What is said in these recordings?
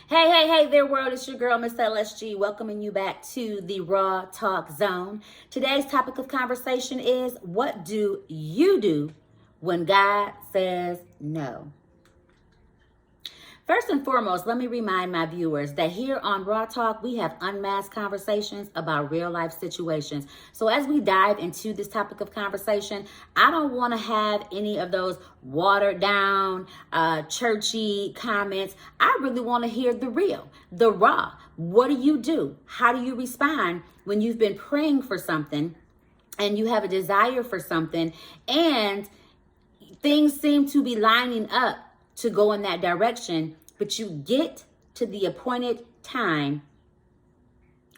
Hey there, world. It's your girl, Miss LSG, welcoming you back to the Raw Talk Zone. Today's topic of conversation is, what do you do when God says no? First and foremost, let me remind my viewers that here on Raw Talk, we have unmasked conversations about real life situations. So as we dive into this topic of conversation, I don't want to have any of those watered down, churchy comments. I really want to hear the real, the raw. What do you do? How do you respond when you've been praying for something and you have a desire for something and things seem to be lining up to go in that direction, but you get to the appointed time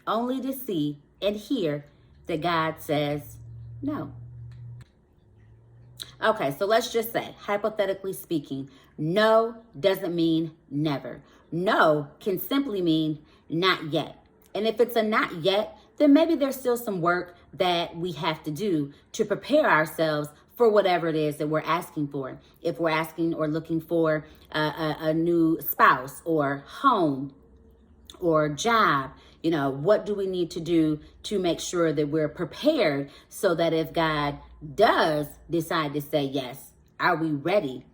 only to see and hear that God says no? Okay, so let's just say, hypothetically speaking, no doesn't mean never. No can simply mean not yet. And if it's a not yet, then maybe there's still some work that we have to do to prepare ourselves for whatever it is that we're asking for. If we're asking or looking for a new spouse or home or job, what do we need to do to make sure that we're prepared so that if God does decide to say yes, are we ready?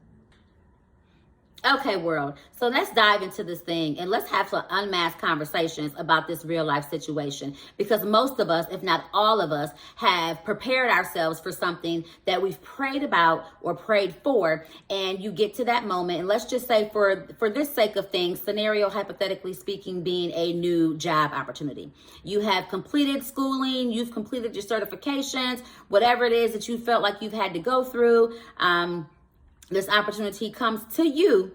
Okay, world. So let's dive into this thing and let's have some unmasked conversations about this real life situation, because most of us, if not all of us, have prepared ourselves for something that we've prayed about or prayed for. And you get to that moment, and let's just say for this sake of things, scenario hypothetically speaking being a new job opportunity. You have completed schooling, you've completed your certifications, whatever it is that you felt like you've had to go through. This opportunity comes to you.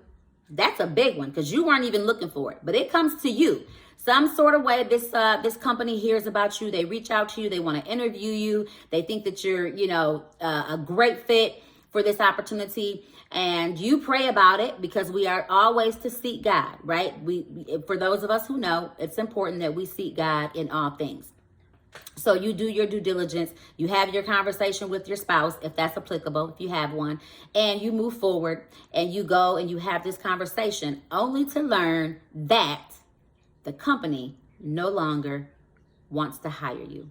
That's a big one because you weren't even looking for it, but it comes to you. Some sort of way this company hears about you. They reach out to you. They want to interview you. They think that you're, a great fit for this opportunity. And you pray about it, because we are always to seek God, right? For those of us who know, it's important that we seek God in all things. So you do your due diligence, you have your conversation with your spouse, if that's applicable, if you have one, and you move forward and you go and you have this conversation only to learn that the company no longer wants to hire you.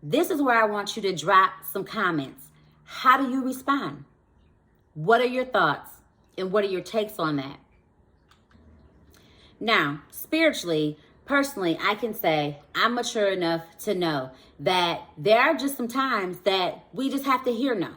This is where I want you to drop some comments. How do you respond? What are your thoughts and what are your takes on that? Now, spiritually, personally, I can say I'm mature enough to know that there are just some times that we just have to hear no.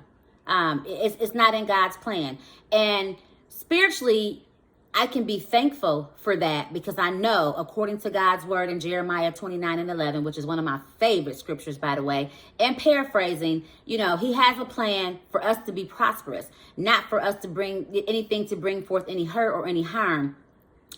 It's not in God's plan. And spiritually, I can be thankful for that, because I know, according to God's word in Jeremiah 29:11, which is one of my favorite scriptures, by the way, and paraphrasing, he has a plan for us to be prosperous, not for us to bring anything to bring forth any hurt or any harm.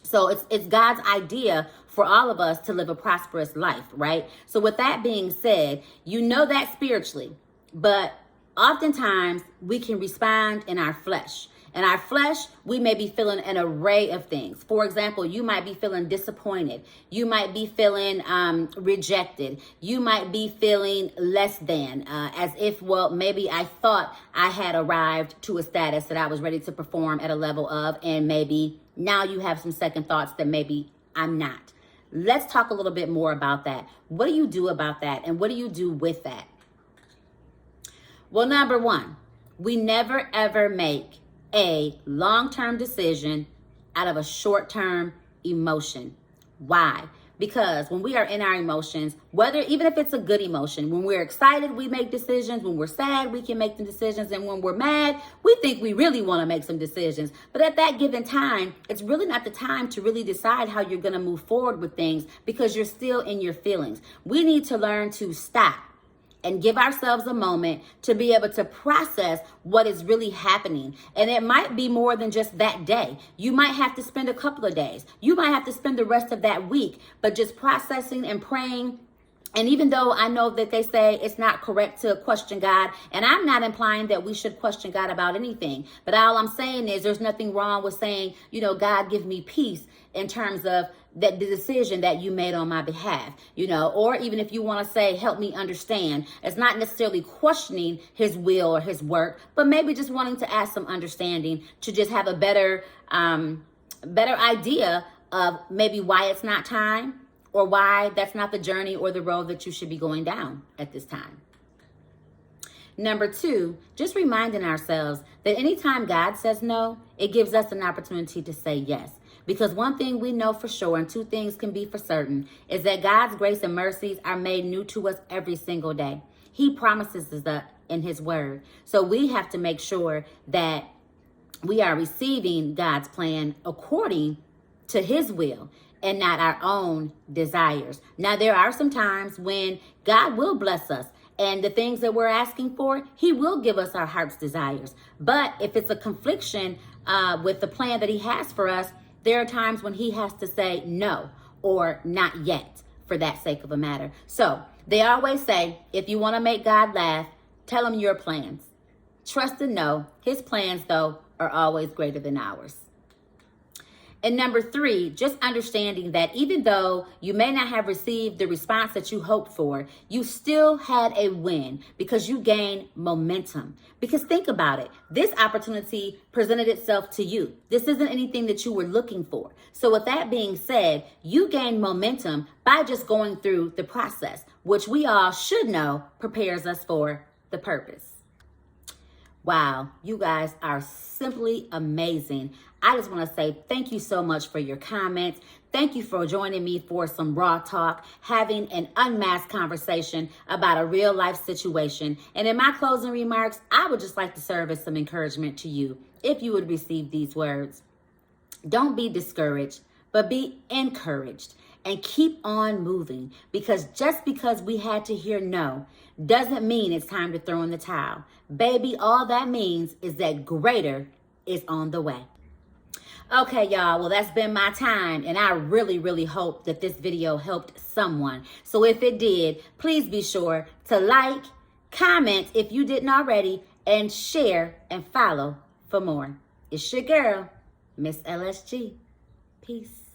So it's God's idea for all of us to live a prosperous life, right? So with that being said, that spiritually, but oftentimes we can respond in our flesh. In our flesh, we may be feeling an array of things. For example, you might be feeling disappointed. You might be feeling rejected. You might be feeling less than, as if, maybe I thought I had arrived to a status that I was ready to perform at a level of, and maybe now you have some second thoughts that maybe I'm not. Let's talk a little bit more about that. What do you do about that? And what do you do with that? Well, number one, we never ever make a long-term decision out of a short-term emotion. Why? Because when we are in our emotions, even if it's a good emotion, when we're excited, we make decisions. When we're sad, we can make the decisions. And when we're mad, we think we really want to make some decisions. But at that given time, it's really not the time to really decide how you're going to move forward with things, because you're still in your feelings. We need to learn to stop and give ourselves a moment to be able to process what is really happening. And it might be more than just that day. You might have to spend a couple of days. You might have to spend the rest of that week, but just processing and praying. And even though I know that they say it's not correct to question God, and I'm not implying that we should question God about anything, but all I'm saying is there's nothing wrong with saying, God, give me peace in terms of that the decision that you made on my behalf, or even if you want to say, help me understand. It's not necessarily questioning his will or his work, but maybe just wanting to ask some understanding to just have a better idea of maybe why it's not time or why that's not the journey or the road that you should be going down at this time. Number 2, just reminding ourselves that anytime God says no, it gives us an opportunity to say yes. Because one thing we know for sure, and 2 things can be for certain, is that God's grace and mercies are made new to us every single day. He promises us that in his word. So we have to make sure that we are receiving God's plan according to his will and not our own desires. Now, there are some times when God will bless us, and the things that we're asking for, he will give us our heart's desires. But if it's a confliction with the plan that he has for us, there are times when he has to say no or not yet for that sake of a matter. So they always say, if you want to make God laugh, tell him your plans. Trust and know his plans, though, are always greater than ours. And number 3, just understanding that even though you may not have received the response that you hoped for, you still had a win because you gained momentum. Because think about it, this opportunity presented itself to you. This isn't anything that you were looking for. So with that being said, you gained momentum by just going through the process, which we all should know prepares us for the purpose. Wow, you guys are simply amazing. I just want to say thank you so much for your comments. Thank you for joining me for some raw talk, having an unmasked conversation about a real life situation. And in my closing remarks, I would just like to serve as some encouragement to you if you would receive these words. Don't be discouraged, but be encouraged and keep on moving, because just because we had to hear no doesn't mean it's time to throw in the towel. Baby, all that means is that greater is on the way. Okay, y'all, well, that's been my time, and I really, really hope that this video helped someone. So if it did, please be sure to like, comment if you didn't already, and share and follow for more. It's your girl, Miss LSG. Peace.